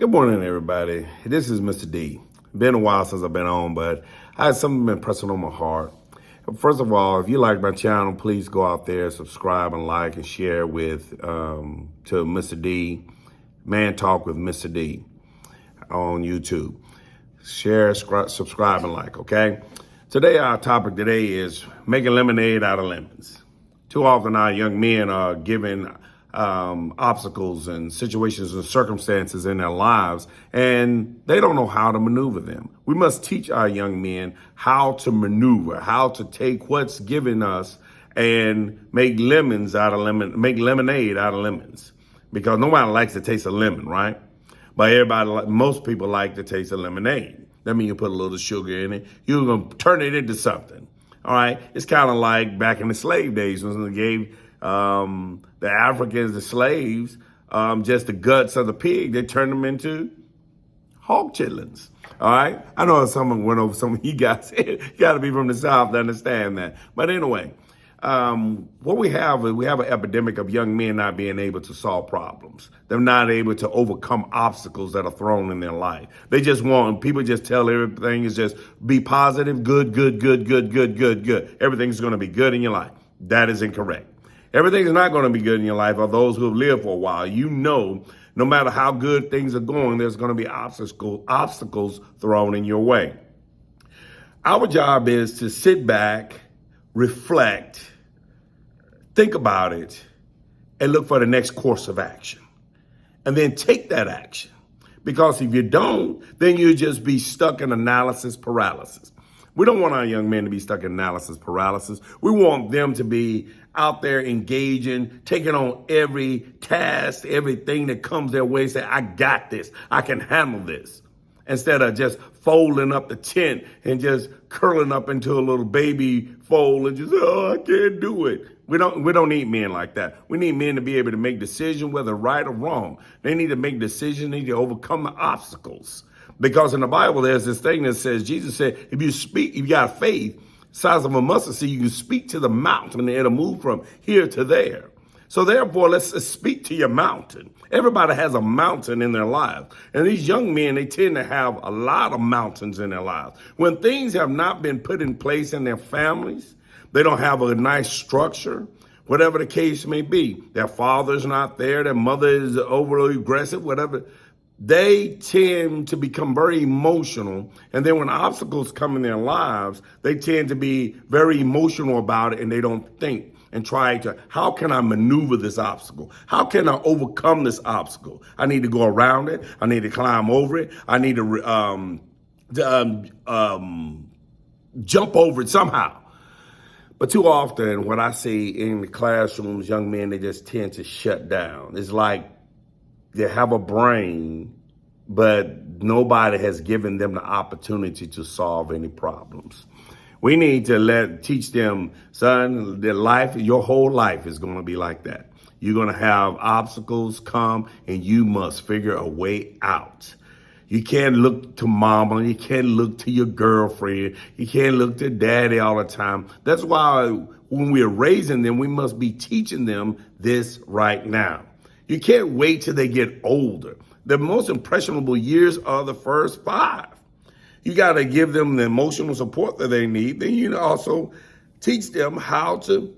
Good morning, everybody. This is Mr. D. Been a while since I've been on, but I had something been pressing on my heart. First of all, if you like my channel, please go out there, subscribe and like and share with to Mr. D, Man Talk with Mr. D on YouTube. Share, subscribe and like, okay? Today, our topic today is making lemonade out of lemons. Too often our young men are given obstacles and situations and circumstances in their lives, and they don't know how to maneuver them. We must teach our young men how to maneuver, how to take what's given us and make lemonade out of lemons. Because nobody likes the taste of lemon, right? But most people like the taste of lemonade. That means you put a little sugar in it. You're going to turn it into something. All right. It's kind of like back in the slave days when they gave the Africans, the slaves, just the guts of the pig. They turned them into hog chitlins. All right. I know someone went over some of you guys. You got to be from the South to understand that. But anyway, what we have is we have an epidemic of young men not being able to solve problems. They're not able to overcome obstacles that are thrown in their life. They just people just tell everything is just be positive, good. Everything's going to be good in your life. That is incorrect. Everything is not going to be good in your life. Or those who have lived for a while, no matter how good things are going, there's going to be obstacles thrown in your way. Our job is to sit back, reflect, think about it, and look for the next course of action. And then take that action. Because if you don't, then you'll just be stuck in analysis paralysis. We don't want our young men to be stuck in analysis paralysis. We want them to be out there engaging, taking on every task, everything that comes their way, say, I got this, I can handle this. Instead of just folding up the tent and just curling up into a little baby fold and just, I can't do it. We don't need men like that. We need men to be able to make decisions, whether right or wrong. They need to make decisions, they need to overcome the obstacles. Because in the Bible, there's this thing that says, Jesus said, if you got faith, size of a mustard seed, you can speak to the mountain and it'll move from here to there. So therefore, let's speak to your mountain. Everybody has a mountain in their lives. And these young men, they tend to have a lot of mountains in their lives. When things have not been put in place in their families, they don't have a nice structure, whatever the case may be. Their father's not there, their mother is overly aggressive, whatever. They tend to become very emotional. And then when obstacles come in their lives, they tend to be very emotional about it and they don't think and try to, how can I maneuver this obstacle? How can I overcome this obstacle? I need to go around it. I need to climb over it. I need to jump over it somehow. But too often, what I see in the classrooms, young men, they just tend to shut down. It's like they have a brain, but nobody has given them the opportunity to solve any problems. We need to teach them, son, your whole life is going to be like that. You're going to have obstacles come and you must figure a way out. You can't look to mama. You can't look to your girlfriend. You can't look to daddy all the time. That's why when we're raising them, we must be teaching them this right now. You can't wait till they get older. The most impressionable years are the first 5. You got to give them the emotional support that they need. Then you also teach them how to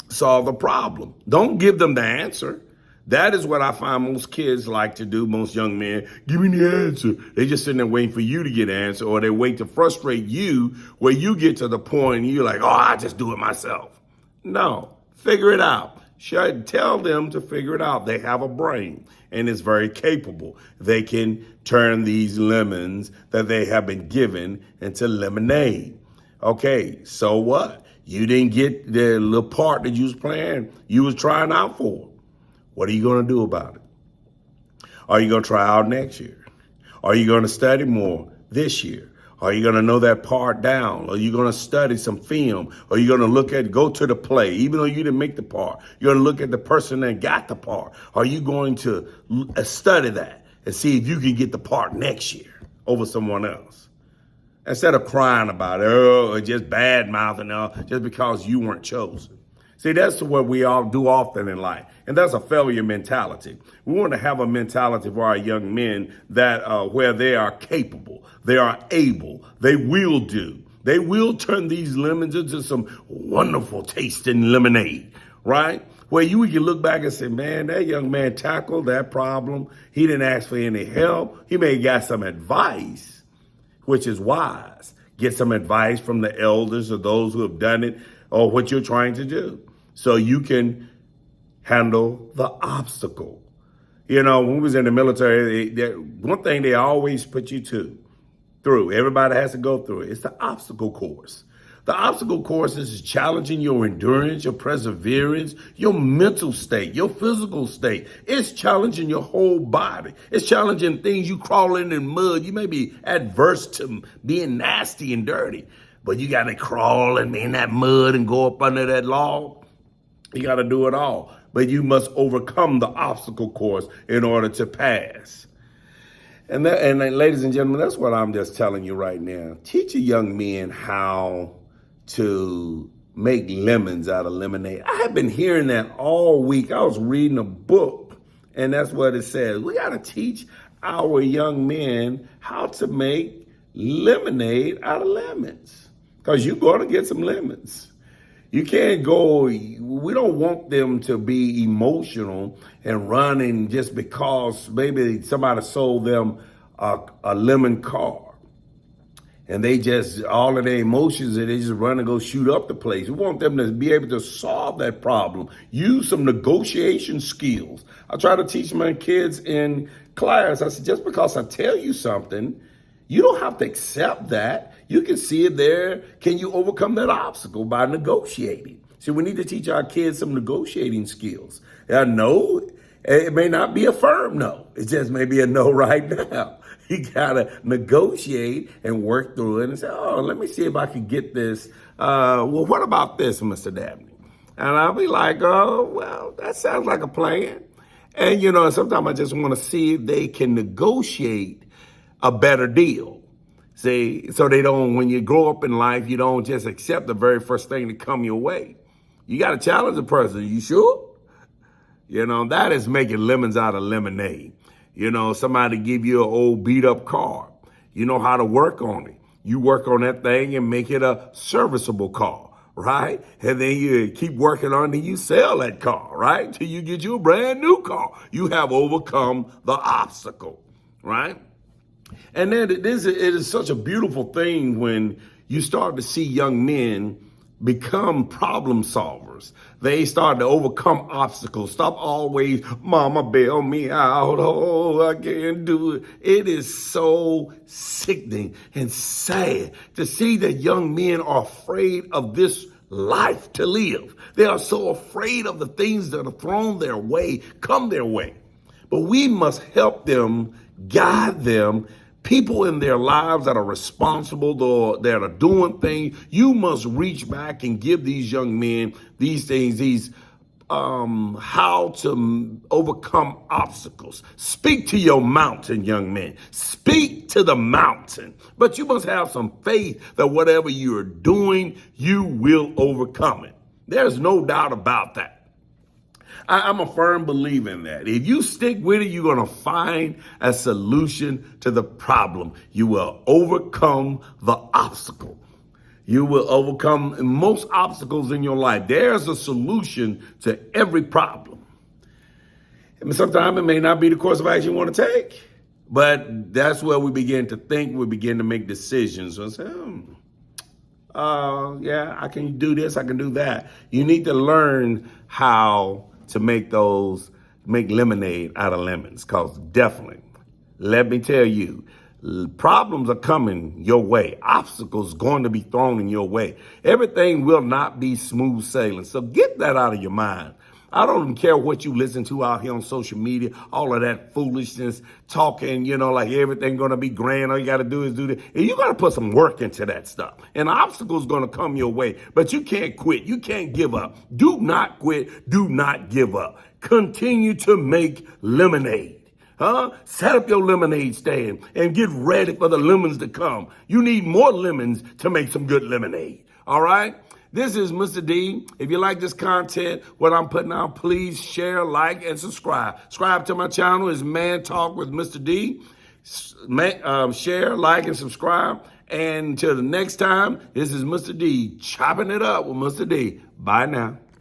solve the problem. Don't give them the answer. That is what I find most kids like to do, most young men. Give me the answer. They just sitting there waiting for you to get an answer, or they wait to frustrate you where you get to the point and you're like, I just do it myself. No, figure it out. Tell them to figure it out. They have a brain and it's very capable. They can turn these lemons that they have been given into lemonade. Okay, so what? You didn't get the little part that you was playing, you was trying out for. What are you going to do about it? Are you going to try out next year? Are you going to study more this year? Are you going to know that part down? Are you going to study some film? Are you going to go to the play, even though you didn't make the part? You're going to look at the person that got the part. Are you going to study that and see if you can get the part next year over someone else? Instead of crying about it, or just bad mouthing just because you weren't chosen. See, that's what we all do often in life. And that's a failure mentality. We want to have a mentality for our young men that where they are capable, they are able, they will do. They will turn these lemons into some wonderful tasting lemonade, right? Where you can look back and say, man, that young man tackled that problem. He didn't ask for any help. He may have got some advice, which is wise. Get some advice from the elders or those who have done it or what you're trying to do so you can handle the obstacle. You know, when we was in the military, one thing they always put you through, everybody has to go through it. It's the obstacle course. The obstacle course is challenging your endurance, your perseverance, your mental state, your physical state. It's challenging your whole body. It's challenging things you crawling in mud. You may be adverse to being nasty and dirty, but you got to crawl and be in that mud and go up under that log. You got to do it all. But you must overcome the obstacle course in order to pass. And ladies and gentlemen, that's what I'm just telling you right now. Teach your young men how to make lemons out of lemonade. I have been hearing that all week. I was reading a book, and that's what it says. We got to teach our young men how to make lemonade out of lemons, because you're going to get some lemons. You can't go, we don't want them to be emotional and running just because maybe somebody sold them a lemon car. And they just, all of their emotions, and they just run and go shoot up the place. We want them to be able to solve that problem. Use some negotiation skills. I try to teach my kids in class. I said, just because I tell you something, you don't have to accept that. You can see it there. Can you overcome that obstacle by negotiating? See, we need to teach our kids some negotiating skills. No, it may not be a firm no. It just may be a no right now. You gotta negotiate and work through it and say, oh, let me see if I can get this. Well, what about this, Mr. Dabney? And I'll be like, oh, well, that sounds like a plan. And, you know, sometimes I just want to see if they can negotiate a better deal. See, so they don't, when you grow up in life, you don't just accept the very first thing that come your way. You got to challenge the person. You sure? You know, that is making lemons out of lemonade. You know, somebody give you an old beat up car. You know how to work on it. You work on that thing and make it a serviceable car, right? And then you keep working on it and you sell that car, right? Till you get you a brand new car. You have overcome the obstacle, right? And then it is such a beautiful thing when you start to see young men become problem solvers. They start to overcome obstacles. Stop always, mama bail me out. Oh, I can't do it. It is so sickening and sad to see that young men are afraid of this life to live. They are so afraid of the things that are thrown their way, come their way. But we must help them, guide them. People in their lives that are responsible, that are doing things, you must reach back and give these young men these things, how to overcome obstacles. Speak to your mountain, young men. Speak to the mountain. But you must have some faith that whatever you're doing, you will overcome it. There's no doubt about that. I'm a firm believer in that. If you stick with it, you're going to find a solution to the problem. You will overcome the obstacle. You will overcome most obstacles in your life. There's a solution to every problem. And sometimes it may not be the course of action you want to take, but that's where we begin to think, we begin to make decisions. So say, yeah, I can do this, I can do that. You need to learn how to make lemonade out of lemons, because definitely, let me tell you, problems are coming your way. Obstacles going to be thrown in your way. Everything will not be smooth sailing. So get that out of your mind. I don't even care what you listen to out here on social media, all of that foolishness, talking, you know, like everything going to be grand. All you got to do is do that. And you got to put some work into that stuff. And obstacles going to come your way, but you can't quit. You can't give up. Do not quit. Do not give up. Continue to make lemonade. Set up your lemonade stand and get ready for the lemons to come. You need more lemons to make some good lemonade. All right? This is Mr. D. If you like this content, what I'm putting out, please share, like, and subscribe. Subscribe to my channel. It's Man Talk with Mr. D. Share, like, and subscribe. And until the next time, this is Mr. D chopping it up with Mr. D. Bye now.